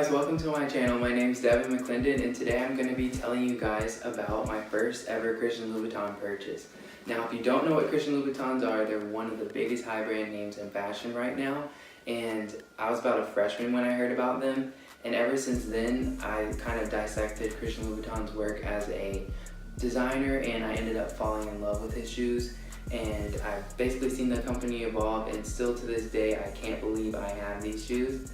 guys, welcome to my channel. My name is Devin McClendon, and today I'm going to be telling you guys about my first ever Christian Louboutin purchase. Now, if you don't know what Christian Louboutins are, they're one of the biggest high brand names in fashion right now, and I was about a freshman when I heard about them, and ever since then I kind of dissected Christian Louboutin's work as a designer, and I ended up falling in love with his shoes. And I've basically seen the company evolve, and still to this day I can't believe I have these shoes.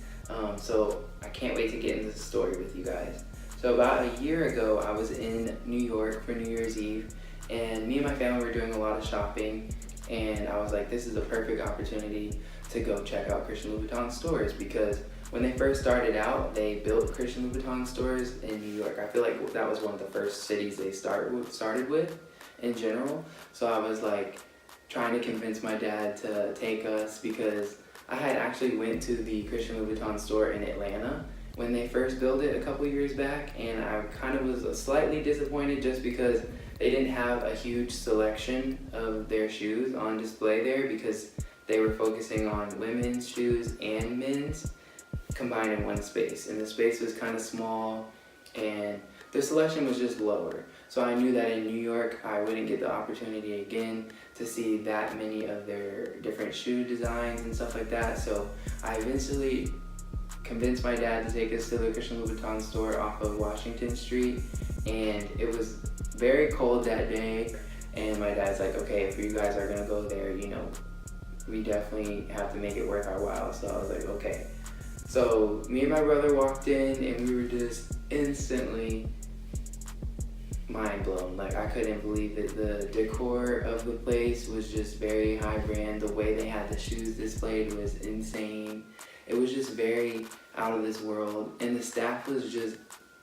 So I can't wait to get into the story with you guys. So about a year ago, I was in New York for New Year's Eve, and me and my family were doing a lot of shopping, and I was like, this is a perfect opportunity to go check out Christian Louboutin stores, because when they first started out, they built Christian Louboutin stores in New York. I feel like that was one of the first cities they started with in general. So I was like trying to convince my dad to take us, because I had actually went to the Christian Louboutin store in Atlanta when they first built it a couple years back, and I kind of was slightly disappointed just because they didn't have a huge selection of their shoes on display there, because they were focusing on women's shoes and men's combined in one space, and the space was kind of small and the selection was just lower. So I knew that in New York I wouldn't get the opportunity again to see that many of their different shoe designs and stuff like that. So I eventually convinced my dad to take us to the Christian Louboutin store off of Washington Street, and it was very cold that day, and my dad's like, okay, if you guys are gonna go there, you know, we definitely have to make it worth our while. So I was like, okay. So me and my brother walked in, and we were just instantly mind blown. Like, I couldn't believe it. The decor of the place was just very high brand. The way they had the shoes displayed was insane. It was just very out of this world, and the staff was just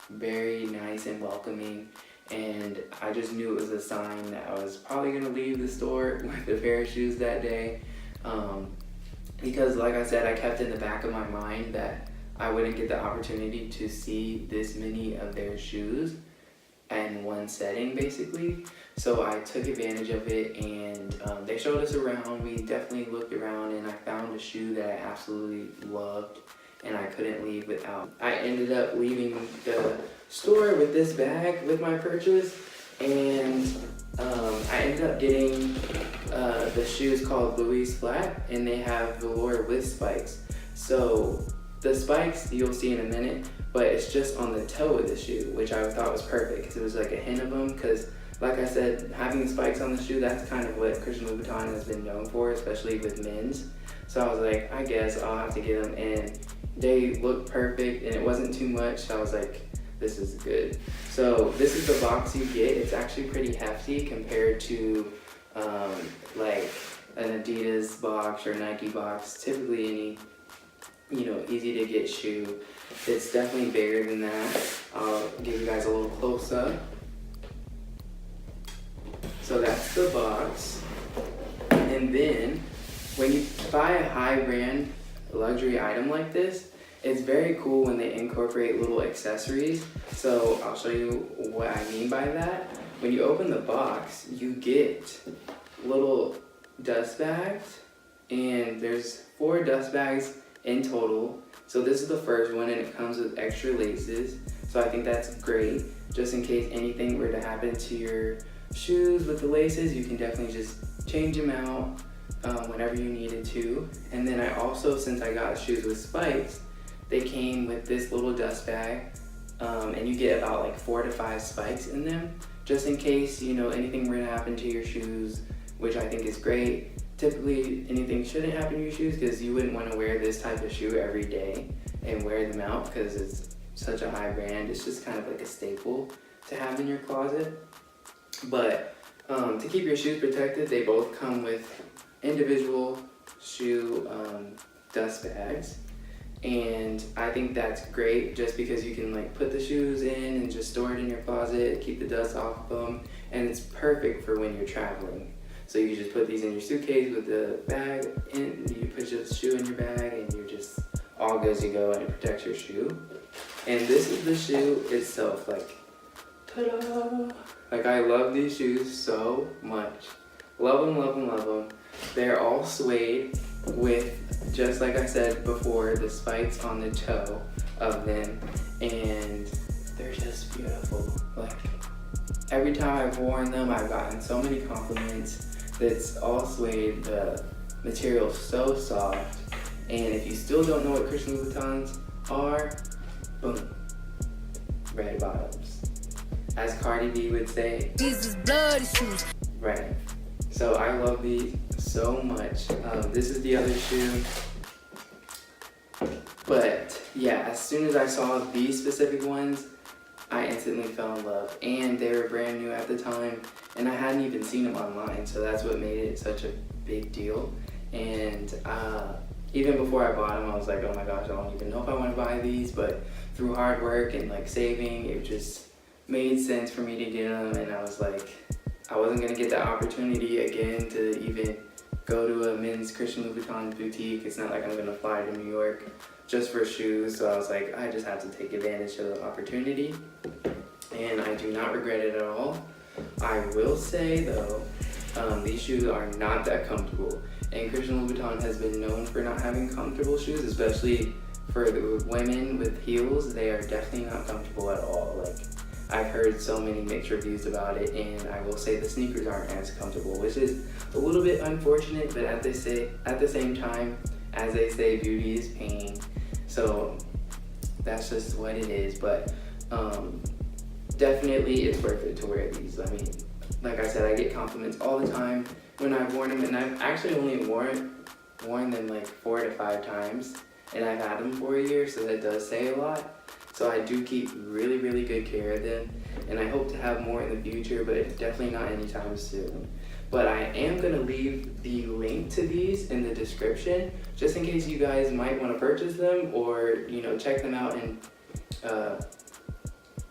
very nice and welcoming, and I just knew it was a sign that I was probably gonna leave the store with a pair of shoes that day, because like I said, I kept in the back of my mind that I wouldn't get the opportunity to see this many of their shoes in one setting, basically. So I took advantage of it, and they showed us around. We definitely looked around, and I found a shoe that I absolutely loved and I couldn't leave without. I ended up leaving the store with this bag with my purchase, and I ended up getting the shoes called Louis Flat, and they have velour with spikes. So the spikes you'll see in a minute, but it's just on the toe of the shoe, which I thought was perfect, because it was like a hint of them, because like I said, having spikes on the shoe, that's kind of what Christian Louboutin has been known for, especially with men's. So I was like, I guess I'll have to get them, and they looked perfect, and it wasn't too much, so I was like, this is good. So this is the box you get. It's actually pretty hefty compared to like an Adidas box or Nike box, typically any, you know, easy to get shoe. It's definitely bigger than that. I'll give you guys a little close up. So that's the box. And then when you buy a high brand luxury item like this, it's very cool when they incorporate little accessories. So I'll show you what I mean by that. When you open the box, you get little dust bags, and there's 4 dust bags in total. So this is the first one, and it comes with extra laces. So I think that's great, just in case anything were to happen to your shoes with the laces. You can definitely just change them out whenever you needed to. And then I also, since I got shoes with spikes, they came with this little dust bag, and you get about like 4 to 5 spikes in them, just in case, you know, anything were to happen to your shoes, which I think is great. Typically, anything shouldn't happen to your shoes, because you wouldn't want to wear this type of shoe every day and wear them out, because it's such a high brand. It's just kind of like a staple to have in your closet. But to keep your shoes protected, they both come with individual shoe dust bags. And I think that's great, just because you can like put the shoes in and just store it in your closet, keep the dust off them, and it's perfect for when you're traveling. So you just put these in your suitcase with the bag in, you put your shoe in your bag, and you're just all good to go, and it protects your shoe. And this is the shoe itself, like, ta-da! Like, I love these shoes so much. Love them, love them, love them. They're all suede with, just like I said before, the spikes on the toe. of them, and they're just beautiful. Like, every time I've worn them, I've gotten so many compliments. It's all suede, the material's so soft, and if you still don't know what Christian Louboutins are, boom, red bottoms. As Cardi B would say, Jesus bloody shoes. Right. So I love these so much. This is the other shoe. But yeah, as soon as I saw these specific ones, I instantly fell in love. And they were brand new at the time, and I hadn't even seen them online, so that's what made it such a big deal. And even before I bought them, I was like, oh my gosh, I don't even know if I want to buy these, but through hard work and like saving, it just made sense for me to get them. And I was like, I wasn't gonna get the opportunity again to even go to a men's Christian Louboutin boutique. It's not like I'm gonna fly to New York just for shoes, so I was like, I just have to take advantage of the opportunity, and I do not regret it at all. I will say though, these shoes are not that comfortable, and Christian Louboutin has been known for not having comfortable shoes, especially for the women with heels. They are definitely not comfortable at all. Like, I've heard so many mixed reviews about it, and I will say the sneakers aren't as comfortable, which is a little bit unfortunate, but at the same time, as they say, beauty is pain. So that's just what it is. But definitely it's worth it to wear these. I mean, like I said, I get compliments all the time when I've worn them, and I've actually only worn them like 4 to 5 times, and I've had them for a year, so that does say a lot. So I do keep really, really good care of them, and I hope to have more in the future, but definitely not anytime soon. But I am gonna leave the link to these in the description, just in case you guys might want to purchase them, or check them out and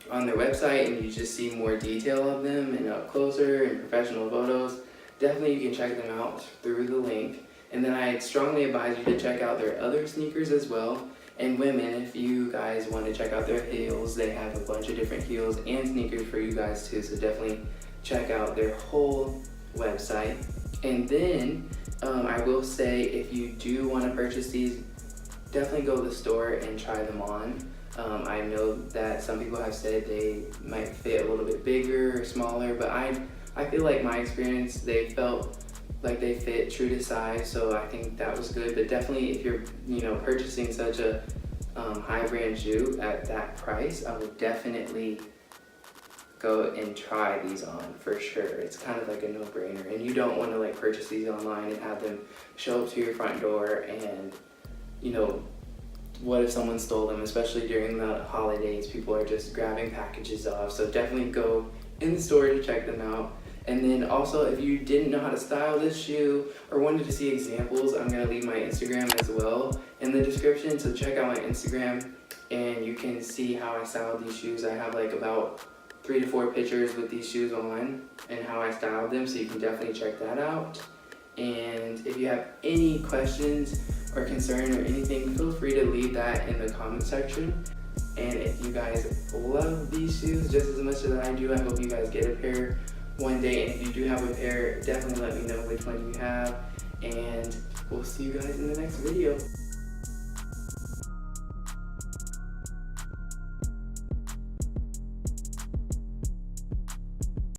on their website, and you just see more detail of them and up closer and professional photos. Definitely you can check them out through the link. And then I strongly advise you to check out their other sneakers as well. And women, if you guys want to check out their heels, they have a bunch of different heels and sneakers for you guys too, so definitely check out their whole website. And then I will say, if you do want to purchase these, definitely go to the store and try them on. I know that some people have said they might fit a little bit bigger or smaller, but I feel like my experience, they felt like they fit true to size, so I think that was good. But definitely, if you're purchasing such a high brand shoe at that price, I would definitely go and try these on for sure. It's kind of like a no-brainer, and you don't want to like purchase these online and have them show up to your front door, and what if someone stole them? Especially during the holidays, people are just grabbing packages off, so definitely go in the store to check them out. And then also, if you didn't know how to style this shoe or wanted to see examples, I'm gonna leave my Instagram as well in the description, so check out my Instagram and you can see how I styled these shoes. I have like about 3 to 4 pictures with these shoes on and how I styled them, so you can definitely check that out. And if you have any questions or concern or anything, feel free to leave that in the comment section. And if you guys love these shoes just as much as I do, I hope you guys get a pair one day. And if you do have a pair, definitely let me know which one you have. And we'll see you guys in the next video.